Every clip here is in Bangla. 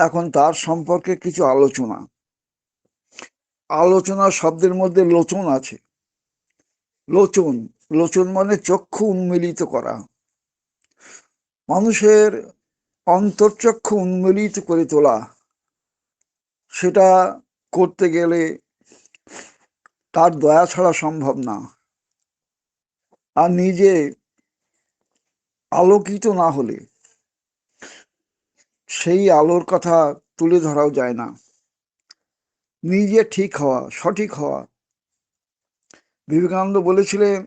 এখন তার সম্পর্কে কিছু আলোচনা। আলোচনা শব্দের মধ্যে লোচন আছে। লোচন, লোচন মানে চক্ষু উন্মিলিত করা। মানুষের অন্তর্চক্ষু উন্মিলিত করে তোলা, সেটা করতে গেলে তার দয়া ছাড়া সম্ভব না। আর নিজে আলোকিত না হলে সেই আলোর কথা তুলে ধরাও যায় না। নিজে ঠিক হওয়া, সঠিক হওয়া। বিবেকানন্দ বলেছিলেন,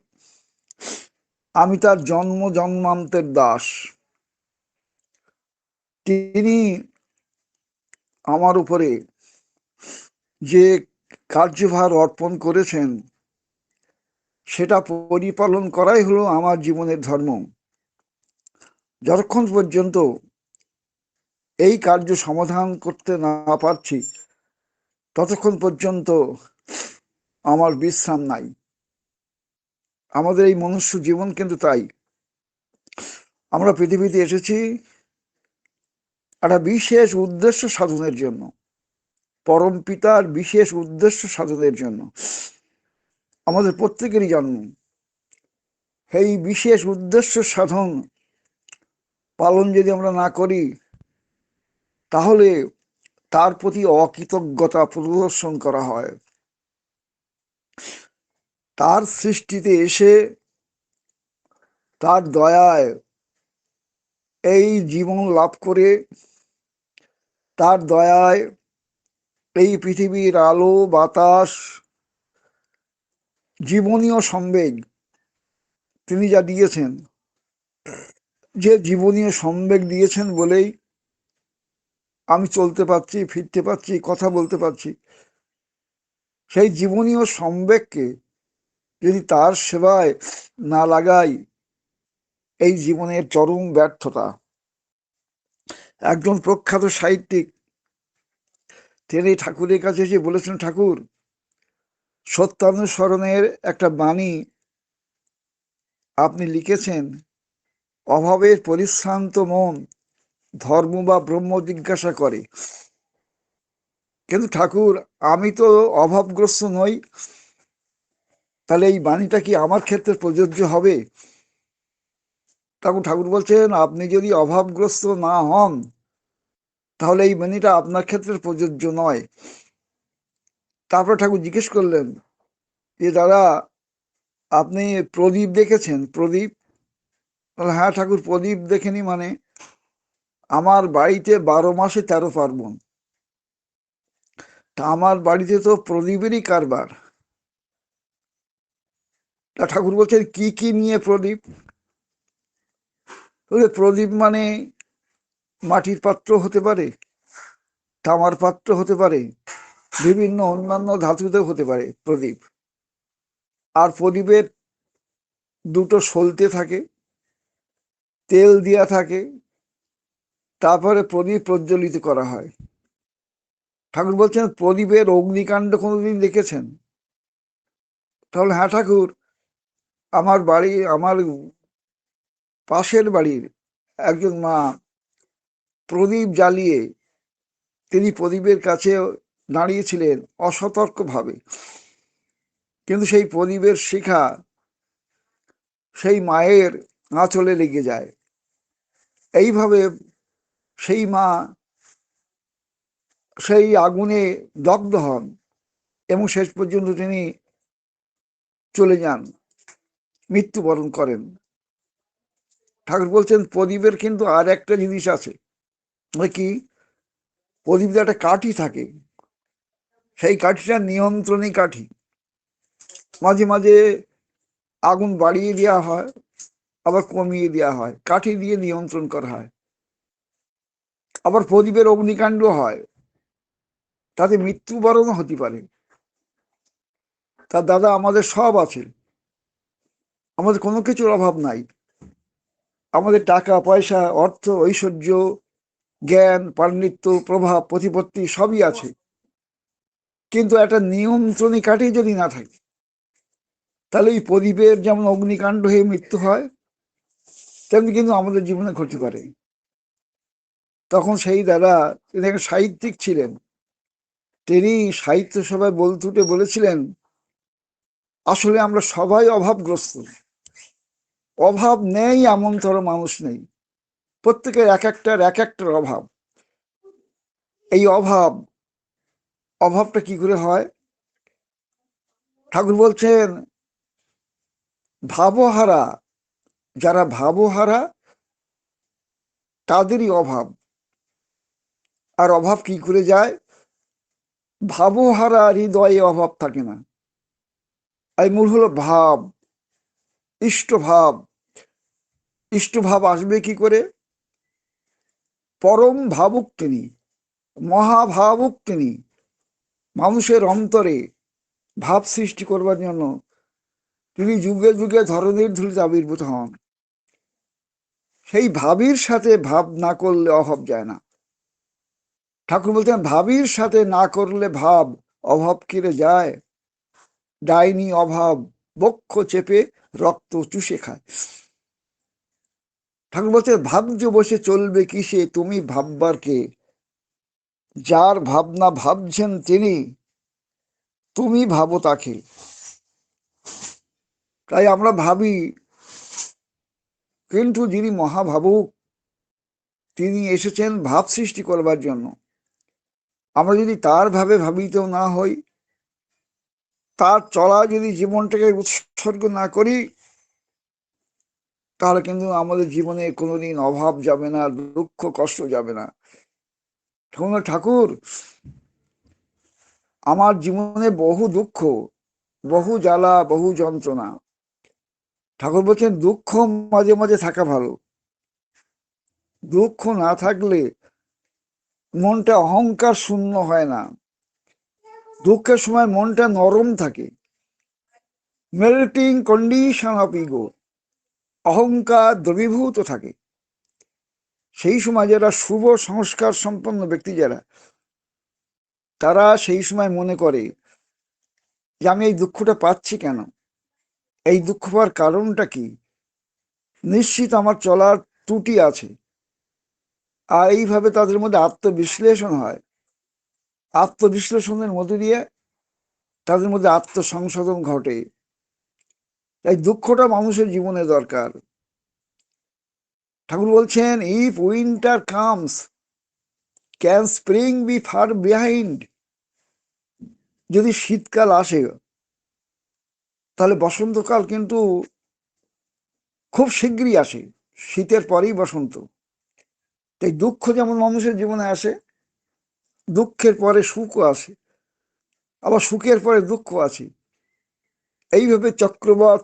আমি তার জন্ম জন্মান্তের দাস। তিনি আমার উপরে যে কার্যভার অর্পণ করেছেন, সেটা পরিপালন করাই হলো আমার জীবনের ধর্ম। যতক্ষণ পর্যন্ত এই কার্য সমাধান করতে না পারছি, ততক্ষণ পর্যন্ত আমার বিশ্রাম নাই। আমাদের এই মনুষ্য জীবন কিন্তু তাই। আমরা পৃথিবীতে এসেছি একটা বিশেষ উদ্দেশ্য সাধনের জন্য, পরম পিতার বিশেষ উদ্দেশ্য সাধনের জন্য। আমাদের প্রত্যেকেরই জন্ম এই বিশেষ উদ্দেশ্য সাধন পালন যদি আমরা না করি, তাহলে তার প্রতি অকৃতজ্ঞতা প্রদর্শন করা হয়। তার সৃষ্টিতে এসে তার দয়ায় এই জীবন লাভ করে, তার দয়ায় এই পৃথিবীর আলো বাতাস জীবনীয় সম্বেগ তিনি যা দিয়েছেন, যে জীবনীয় সম্বেগ দিয়েছেন বলেই আমি চলতে পারছি, ফিরতে পারছি, কথা বলতে পারছি। সেই জীবনীয় সম্বেগকে যদি তার সেবায় না লাগাই, এই জীবনের চরম ব্যর্থতা। একজন প্রখ্যাত সাহিত্যিক তিনি ঠাকুরের কাছে এসে বলেছেন, ঠাকুর, সত্যানুসরণের একটা বাণী আপনি লিখেছেন, অভাবের পরিশ্রান্ত মন ধর্ম বা ব্রহ্ম জিজ্ঞাসা করে। কিন্তু ঠাকুর, আমি তো অভাবগ্রস্ত নই, তাহলে এই বাণীটা কি আমার ক্ষেত্রে প্রযোজ্য হবে? তখন ঠাকুর বলছেন, আপনি যদি অভাবগ্রস্ত না হন, তাহলে এই বাণীটা আপনার ক্ষেত্রে প্রযোজ্য নয়। তারপর ঠাকুর জিজ্ঞেস করলেন যে, দাদা, আপনি প্রদীপ দেখেছেন? প্রদীপ? হ্যাঁ ঠাকুর, প্রদীপ দেখেনি মানে? আমার বাড়িতে 12 মাসে 13 পার্বণ। তা আমার বাড়িতে তো প্রদীপেরই কারবার। তা ঠাকুর বলছেন, কি কি নিয়ে প্রদীপ? প্রদীপ মানে মাটির পাত্র হতে পারে, তামার পাত্র হতে পারে, বিভিন্ন অন্যান্য ধাতুতে হতে পারে প্রদীপ। আর প্রদীপের দুটো সলতে থাকে, তেল দেওয়া থাকে, তারপরে প্রদীপ প্রজ্বলিত করা হয়। ঠাকুর বলছেন, প্রদীপের অগ্নিকাণ্ড কোনোদিন দেখেছেন? তাহলে হ্যাঁ ঠাকুর, আমার পাশের বাড়ির একজন মা প্রদীপ জ্বালিয়ে তিনি প্রদীপের কাছে দাঁড়িয়েছিলেন অসতর্কভাবে, কিন্তু সেই প্রদীপের শিখা সেই মায়ের আঁচলে লেগে যায়। এইভাবে সেই মা সেই আগুনে দগ্ধ হন এবং শেষ পর্যন্ত তিনি চলে যান, মৃত্যুবরণ করেন। ঠাকুর বলছেন, প্রদীপের কিন্তু আর একটা জিনিস আছে। কি? প্রদীপের একটা কাঠি থাকে, সেই কাঠিটা নিয়ন্ত্রণী কাঠি। মাঝে মাঝে আগুন বাড়িয়ে দেওয়া হয়, আবার কমিয়ে দেওয়া হয়, কাঠি দিয়ে নিয়ন্ত্রণ করা হয়। আবার প্রদীপের অগ্নিকাণ্ড হয়, তাতে মৃত্যুবরণও হতে পারে। তার দাদা, আমাদের সব আছে, আমাদের কোনো কিছুর অভাব নাই। আমাদের টাকা পয়সা, অর্থ, ঐশ্বর্য, জ্ঞান, পাণ্ডিত্য, প্রভাব, প্রতিপত্তি সবই আছে, কিন্তু একটা নিয়ন্ত্রণী কাঠি যদি না থাকে, তাহলে এই প্রদীপের যেমন অগ্নিকাণ্ড হয়ে মৃত্যু হয়, তেমনি কিন্তু আমাদের জীবনে ঘটতে পারে। তখন সেই দাদা, তিনি এক সাহিত্যিক ছিলেন, তিনি সাহিত্য সভায় বলতে উঠে বলেছিলেন, আসলে আমরা সবাই অভাবগ্রস্ত, অভাব নেই এমনতর মানুষ নেই, প্রত্যেকের এক একটার অভাব। এই অভাবটা কি করে হয়? ঠাকুর বলছেন, ভাবহারা, যারা ভাবহারা তাদেরই অভাব। আর অভাব কি করে যায়? ভাবহারা হৃদয়ে অভাব থাকে না। এই মূল হলো ভাব, ইষ্টভাব। ইষ্টভাব আসবে কি করে? পরম ভাবুক তিনি, মহাভাবুক তিনি, মানুষের অন্তরে ভাব সৃষ্টি করবার জন্য তিনি যুগে যুগে ধরনের ধূলিতে আবির্ভূত হন। সেই ভাবির সাথে ভাব না করলে অভাব যায় না। ঠাকুর বলতেন, ভাবির সাথে না করলে ভাব, অভাব কিরে যায়। ডাইনি অভাব বক্ষ চেপে রক্ত চুষে খায়। ঠাকুর বলছেন, ভাবছ বসে চলবে কিসে, তুমি ভাববার কে? যার ভাবনা ভাবছেন তিনি, তুমি ভাবো তাকে। তাই আমরা ভাবি, কিন্তু যিনি মহাভাবুক, তিনি এসেছেন ভাব সৃষ্টি করবার জন্য। আমরা যদি তার ভাবে ভাবিত না হই, তার চলা যদি জীবনটাকে উৎসর্গ না করি, তাহলে কিন্তু আমাদের জীবনে কোনোদিন অভাব যাবে না, দুঃখ কষ্ট যাবে না। ঠাকুর, আমার জীবনে বহু দুঃখ, বহু জ্বালা, বহু যন্ত্রণা। ঠাকুর বলছেন, দুঃখ মাঝে মাঝে থাকা ভালো। দুঃখ না থাকলে মনটা অহংকার শূন্য হয় না। দুঃখের সময় মনটা নরম থাকে, মেল্টিং কন্ডিশন অফ ইগো, অহংকার দ্রবীভূত থাকে। সেই সময় যারা শুভ সংস্কার সম্পন্ন ব্যক্তি, যারা, তারা সেই সময় মনে করে যে আমি এই দুঃখটা পাচ্ছি কেন, এই দুঃখ পাওয়ার কারণটা কি? নিশ্চিত আমার চলার ত্রুটি আছে। আর এইভাবে তাদের মধ্যে আত্মবিশ্লেষণ হয়। আত্মবিশ্লেষণের মধ্যে দিয়ে তাদের মধ্যে আত্মসংশোধন ঘটে। তাই দুঃখটা মানুষের জীবনে দরকার। ঠাকুর বলছেন, if winter comes can spring be far behind. যদি শীতকাল আসে, তাহলে বসন্তকাল কিন্তু খুব শীঘ্রই আসে। শীতের পরেই বসন্ত। তাই দুঃখ যেমন মানুষের জীবনে আসে, দুঃখের পরে সুখও আসে, আবার সুখের পরে দুঃখ আসে। এইভাবে চক্রবাত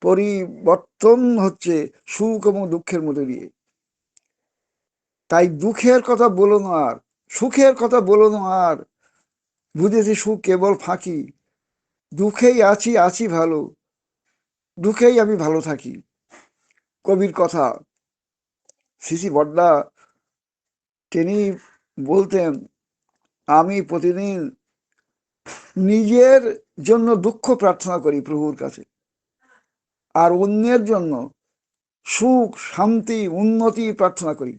পরিবর্তন হচ্ছে সুখ এবং দুঃখের মধ্যে দিয়ে। তাই দুঃখের কথা বলো না আর, সুখের কথা বলো না আর। বুঝেছি সুখ কেবল ফাঁকি, দুঃখেই আছি আছি ভালো, দুঃখেই আমি ভালো থাকি। কবির কথা। সিসি বড্ডা তিনি বলতেন, আমি প্রতিদিন নিজের জন্য দুঃখ প্রার্থনা করি প্রভুর কাছে, আর অন্যের জন্য সুখ, শান্তি, উন্নতি প্রার্থনা করি।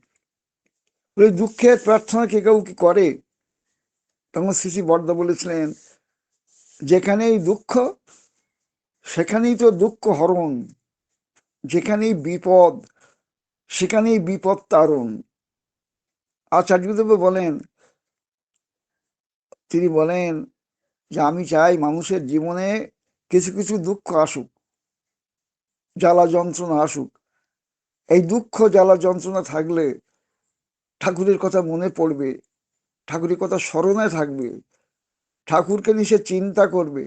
দুঃখের প্রার্থনা কে কেউ কি করে? তখন সিসি বড়দা বলেছিলেন, যেখানেই দুঃখ সেখানেই তো দুঃখ হরণ, যেখানেই বিপদ সেখানেই বিপদ তারণ। আচার্যদেব বলেন, তিনি বলেন যে আমি চাই মানুষের জীবনে কিছু কিছু দুঃখ আসুক, জ্বালা যন্ত্রণা আসুক। এই দুঃখ জ্বালা যন্ত্রণা থাকলে ঠাকুরের কথা মনে পড়বে, ঠাকুরের কথা স্মরণে থাকবে, ঠাকুরকে নিয়ে সে চিন্তা করবে।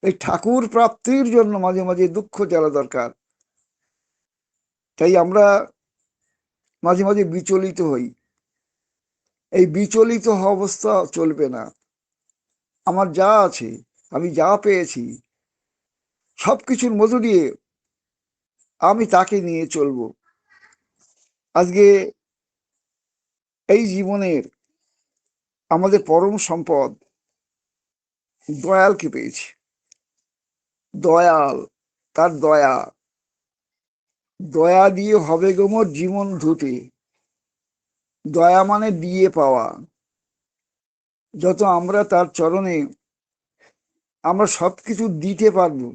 এই ঠাকুর প্রাপ্তির জন্য মাঝে মাঝে দুঃখ জ্বালা দরকার। তাই আমরা মাঝে মাঝে বিচলিত হই। এই বিচলিত হওয়া অবস্থা চলবে না। আমার যা আছে, আমি যা পেয়েছি, সবকিছুর মধ্য দিয়ে আমি তাকে নিয়ে চলবো। আজকে এই জীবনের আমাদের পরম সম্পদ দয়ালকে পেয়েছি। দয়াল, তার দয়া, দয়া দিয়ে হবে গোমর জীবন ধুতে। দয়া মানে দিয়ে পাওয়া। যত আমরা তার চরণে আমরা সবকিছু দিতে পারবো,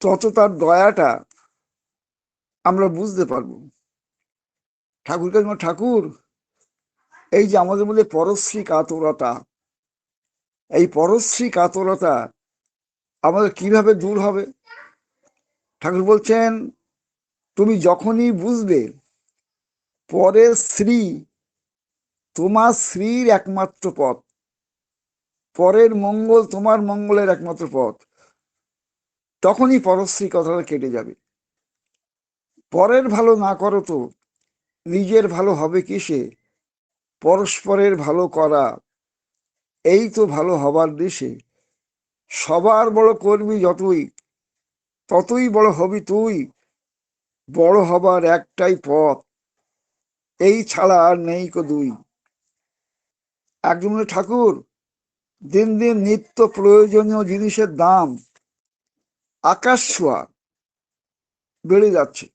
তত তার দয়াটা আমরা বুঝতে পারবো। ঠাকুরকে ঠাকুর, এই যে আমাদের মধ্যে পরশ্রী কাতরতা, এই পরশ্রী কাতরতা আমাদের কিভাবে দূর হবে? ঠাকুর বলছেন, তুমি যখনই বুঝবে পরের শ্রী তোমার শ্রীর একমাত্র পথ, পরের মঙ্গল তোমার মঙ্গলের একমাত্র পথ, তখনই পরশ্রী কথাটা কেটে যাবে। পরের ভালো না করো তো নিজের ভালো হবে কিসে? পরস্পরের ভালো করা, এই তো ভালো হবার দেশে। সবার বড় করবি যতই, ততই বড় হবি তুই। বড় হবার একটাই পথ, এই ছাড়া আর নেই কো দুই। একজন ঠাকুর, দিন দিন নিত্য প্রয়োজনীয় জিনিসের দাম আকাশ ছোঁয়া বেড়ে যাচ্ছে।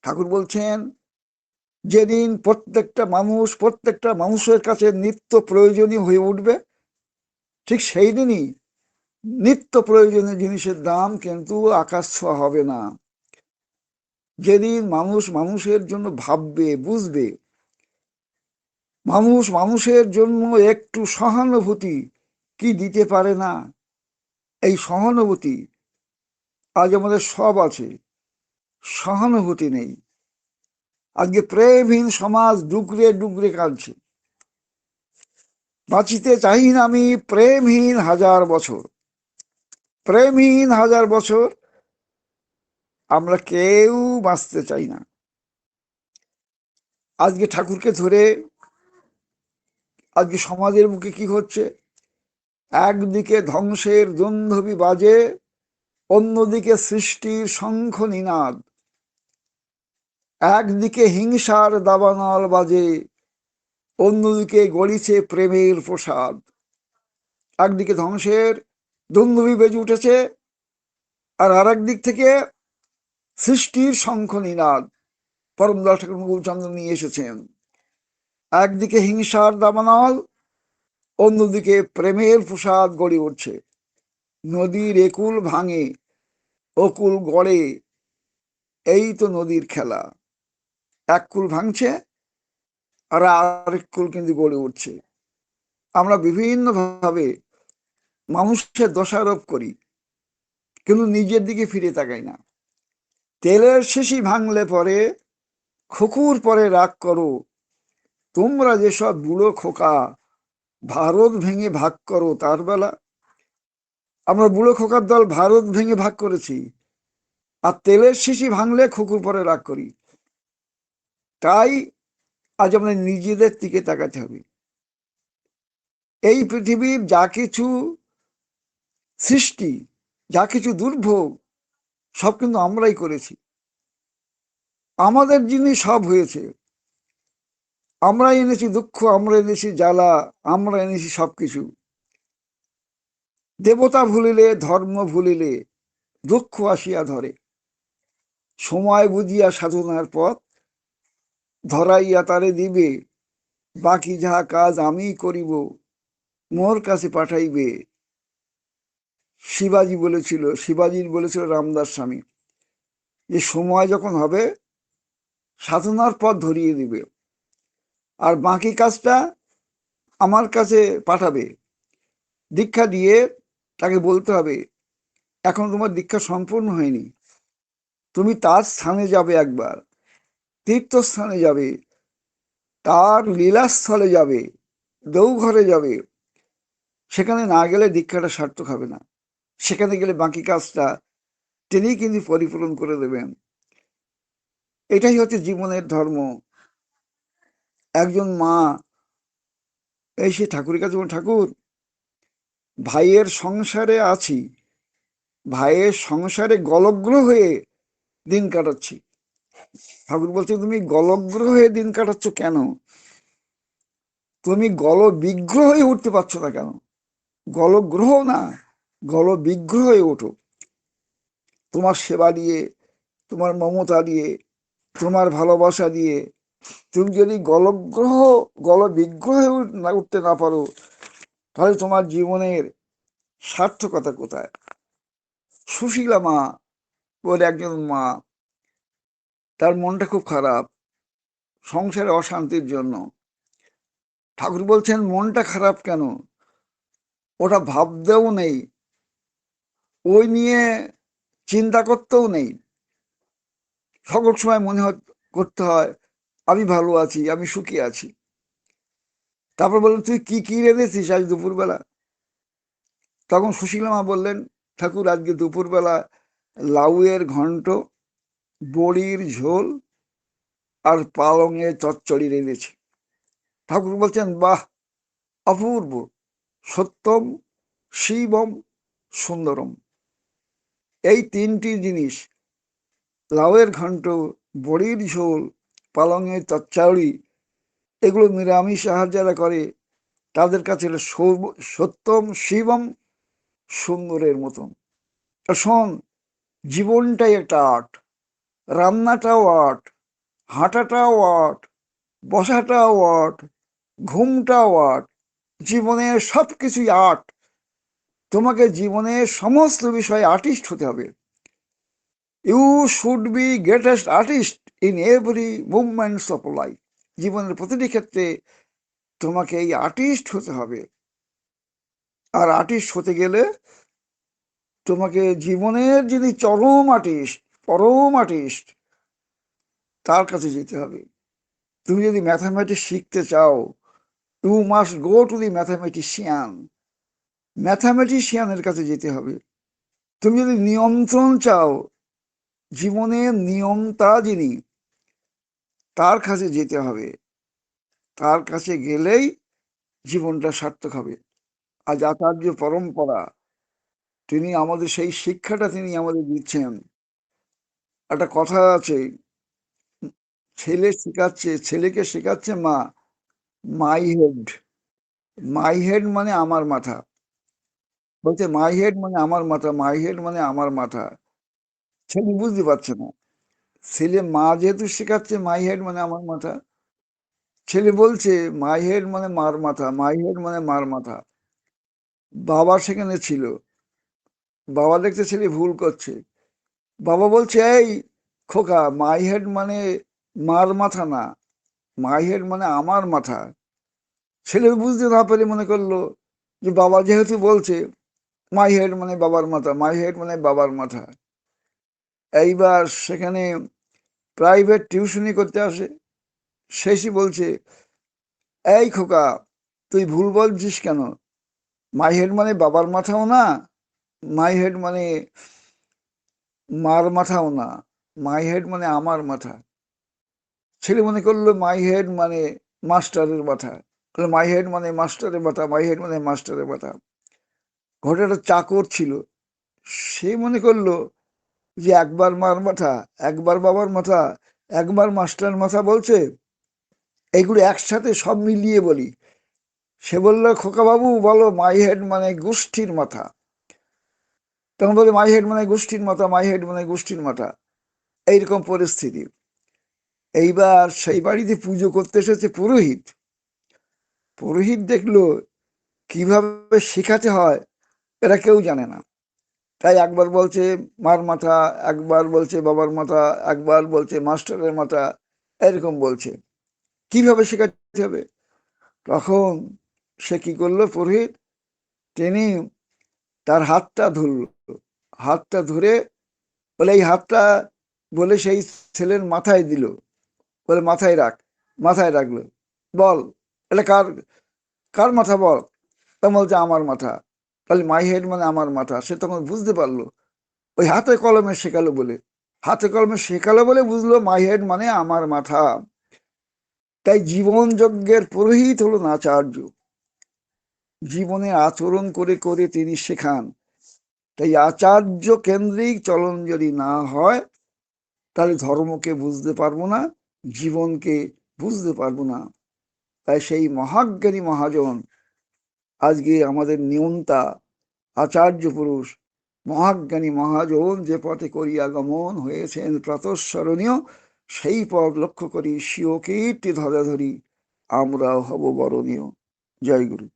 ঠাকুর বলছেন, যেদিন প্রত্যেকটা মানুষের কাছে নিত্য প্রয়োজনীয় হয়ে উঠবে, ঠিক সেই দিনই নিত্য প্রয়োজনীয় জিনিসের দাম কিন্তু আকাশ ছোঁয়া হবে না। যেদিন মানুষ মানুষের জন্য ভাববে, বুঝবে, মানুষ মানুষের জন্য একটু সহানুভূতি কি দিতে পারে না, এই সহানুভূতি আজ আমাদের সব আছে, সহানুভূতি নেই। আজকে প্রেমহীন সমাজ ডুকরে ডুকরে কাঁদছে। বাঁচিতে চাই না আমি প্রেমহীন হাজার বছর, প্রেমহীন হাজার বছর আমরা কেউ বাঁচতে চাই না। আজকে ঠাকুরকে ধরে আজকে সমাজের মুখে কি হচ্ছে? একদিকে ধ্বংসের দুন্দুভি বাজে, অন্যদিকে সৃষ্টির শঙ্খ নিনাদ। একদিকে হিংসার দাবানল বাজে, অন্যদিকে গড়িছে প্রেমের প্রসাদ। একদিকে ধ্বংসের দুন্দুভি বেজে উঠেছে, আর আর দিক থেকে সৃষ্টির শঙ্খ নিনাদ পরমদাস ঠাকুর মুকুলচন্দ্র নিয়ে এসেছেন। একদিকে হিংসার দাবানল, অন্যদিকে প্রেমের প্রসাদ গড়ে উঠছে। নদীর একুল ভাঙে, অকুল গড়ে, এই তো নদীর খেলা। এক কুল ভাঙছে আর আরেক কুল কিন্তু গড়ে উঠছে। আমরা বিভিন্ন ভাবে মানুষের দোষারোপ করি, কিন্তু নিজের দিকে ফিরে তাকাই না। তেলের শিশি ভাঙলে পরে খুকুর পরে রাগ করো, তোমরা যেসব বুড়ো খোকা ভারত ভেঙে ভাগ করো তার বেলা। আমরা বুড়ো খোকার দল ভারত ভেঙে ভাগ করেছি, আর তেলের শিশি ভাঙলে খুকুর পরে রাগ করি। তাই আজ আমরা নিজেদের দিকে তাকাতে হবে। এই পৃথিবীর যা কিছু সৃষ্টি, যা কিছু দুর্ভোগ, সব কিন্তু আমরাই করেছি। আমাদের জিনিস সব হয়েছে, আমরা এনেছি দুঃখ, আমরা এনেছি জ্বালা, আমরা এনেছি সবকিছু। দেবতা ভুলিলে ধর্ম ভুলিলে দুঃখ আসিয়া ধরে। সময় বুঝিয়া সাধনার পথ ধরাইয়া তারে দিবে, বাকি যাহা কাজ আমি করিব মোর কাছে পাঠাইবে। শিবাজির বলেছিল রামদাস স্বামী, যে সময় যখন হবে সাধনার পথ ধরিয়ে দিবে, আর বাকি কাজটা আমার কাছে পাঠাবে। দীক্ষা দিয়ে তাকে বলতে হবে, এখন তোমার দীক্ষা সম্পূর্ণ হয়নি, তুমি তার স্থানে যাবে, একবার তীর্থস্থানে যাবে, তার লীলাস্থলে যাবে, দেওঘরে যাবে। সেখানে না গেলে দীক্ষাটা সার্থক হবে না। সেখানে গেলে বাকি কাজটা তিনি কিন্তু পরিপূরণ করে দেবেন। এটাই হচ্ছে জীবনের ধর্ম। একজন মা এসে ঠাকুরের কাছে বলেন, ঠাকুর, ভাইয়ের সংসারে আছি, ভাইয়ের সংসারে গলগ্র হয়ে দিন কাটাচ্ছি। ঠাকুর বলছে, তুমি গলগ্র হয়ে দিন কাটাচ্ছ কেন? তুমি গল বিগ্রহ হয়ে উঠতে পারছো না কেন? গলগ্রহ না, গল বিগ্রহ হয়ে ওঠো। তোমার সেবা দিয়ে, তোমার মমতা দিয়ে, তোমার ভালোবাসা দিয়ে তুমি যদি গল বিগ্রহ না উঠতে না পারো, তাহলে তোমার জীবনের সার্থকতা কোথায়? সুশীলা মা বলে একজন মা, তার মনটা খুব খারাপ সংসারে অশান্তির জন্য। ঠাকুর বলছেন মনটা খারাপ কেন, ওটা ভাবতেও নেই, ওই নিয়ে চিন্তা করতেও নেই। সকল সময় মনে করতে হয় আমি ভালো আছি, আমি সুখী আছি। তারপর বললেন তুই কি কি রেঁধেছিস আজ দুপুরবেলা? তখন সুশীলা মা বললেন, ঠাকুর আজকে দুপুরবেলা লাউয়ের ঘন্ট, বড়ির ঝোল আর পালঙের চচ্চড়ি রেঁধেছি। ঠাকুর বলছেন বাহ, অপূর্ব, সত্যম শিবম সুন্দরম। এই তিনটি জিনিস, লাউয়ের ঘন্ট, বড়ির ঝোল, পালঙের চচ্চড়ি, এগুলো নিরামিষ আহার যারা করে তাদের কাছে সত্যম শিবম সুন্দরের মতন। শোন, জীবনটাই একটা আর্ট, রান্নাটাও আর্ট, হাঁটাটাও আর্ট, বসাটাও আর্ট, ঘুমটাও আর্ট, জীবনের সবকিছুই আর্ট। তোমাকে জীবনের সমস্ত বিষয়ে আর্টিস্ট হতে হবে। You should be greatest artist in every movements of life. জীবনের প্রতিটি ক্ষেত্রে তোমাকে এই আর্টিস্ট হতে হবে। আর আর্টিস্ট হতে গেলে তোমাকে জীবনের যিনি চরম আর্টিস্ট, পরম আর্টিস্ট, তার কাছে যেতে হবে। তুমি যদি ম্যাথামেটিক্স শিখতে চাও, you must go to the mathematician. ম্যাথামেটিশিয়ানের কাছে যেতে হবে। তুমি যদি নিয়ন্ত্রণ চাও, জীবনের নিয়ন্তা যিনি, তার কাছে যেতে হবে। তার কাছে গেলেই জীবনটা সার্থক হবে। আজ আচার্য পরম্পরা, তিনি আমাদের সেই শিক্ষাটা তিনি আমাদের দিচ্ছেন। একটা কথা আছে, ছেলেকে শেখাচ্ছে মা, মাই হেড। মাই হেড মানে আমার মাথা। বলছে মাই হেড মানে আমার মাথা, মাই হেড মানে আমার মাথা। ছেলে বুঝতে পারছে না। ছেলে মা যেহেতু শেখাচ্ছে মাই হেড মানে আমার মাথা, ছেলে বলছে মাই হেড মানে মার মাথা, মাই হেড মানে মার মাথা। বাবা সেখানে ছিল, বাবা দেখছে ছেলে ভুল করছে। বাবা বলছে এই খোকা, মাই হেড মানে মার মাথা না, মাই হেড মানে আমার মাথা। ছেলে বুঝতে না পেরে মনে করলো যে বাবা যেহেতু বলছে মাই হেড মানে বাবার মাথা, মাই হেড মানে বাবার মাথা। এইবার সেখানে প্রাইভেট টিউশনি করতে আসে, শেষই বলছে এই খোকা, তুই ভুল বলছিস কেন? মাই হেড মানে বাবার মাথাও না, মাই হেড মানে মার মাথাও না, মাই হেড মানে আমার মাথা। ছেলে মনে করলো মাই হেড মানে মাস্টারের মাথা, মাই হেড মানে মাস্টারের মাথা, মাই হেড মানে মাস্টারের মাথা। ঘরে একটা চাকর ছিল, সে মনে করলো যে একবার মার মাথা, একবার বাবার মাথা, একবার মাস্টার মাথা বলছে, এগুলো একসাথে সব মিলিয়ে বলি। সে বলল খোকা বাবু বলো মাই হেড মানে গোষ্ঠীর মাথা। তখন বলে মাই হেড মানে গোষ্ঠীর মাথা, মাই হেড মানে গোষ্ঠীর মাথা। এইরকম পরিস্থিতি। এইবার সেই বাড়িতে পুজো করতে এসেছে পুরোহিত। পুরোহিত দেখলো কিভাবে শেখাতে হয় এরা কেউ জানে না। তাই একবার বলছে মার মাথা, একবার বলছে বাবার মাথা, একবার বলছে মাস্টারের মাথা, এরকম বলছে। কিভাবে শেখাতে হবে? তখন সে কি করলো পুরোহিত, তিনি তার হাতটা ধরল, হাতটা ধরে বলে এই হাতটা, বলে সেই ছেলের মাথায় দিল, বলে মাথায় রাখ। মাথায় রাখলো। বল এটা কার, কার মাথা বল। তা বলছে আমার মাথা। তাহলে মাই হেড মানে আমার মাথা। সে তখন বুঝতে পারলো, ওই হাতে কলমে শেখালো বলে, হাতে কলমে শেখালো বলে বুঝলো মাই হেড মানে আমার মাথা। তাই জীবন যজ্ঞের পুরোহিত হলেন আচার্য। জীবনে আচরণ করে করে তিনি শেখান। তাই আচার্য কেন্দ্রিক চলন যদি না হয়, তাহলে ধর্মকে বুঝতে পারবো না, জীবনকে বুঝতে পারবো না। তাই সেই মহাজ্ঞানী মহাজন আজকে আমাদের নিয়ন্তা, আচার্য পুরুষ মহাজ্ঞানী মহাজন যে পথে করিয়া গমন হয়েছেন প্রাতঃস্মরণীয়, সেই পথ লক্ষ্য করি, স্বীয় কীর্তি ধরা ধরি, আমরাও হব বরণীয়। জয় গুরু।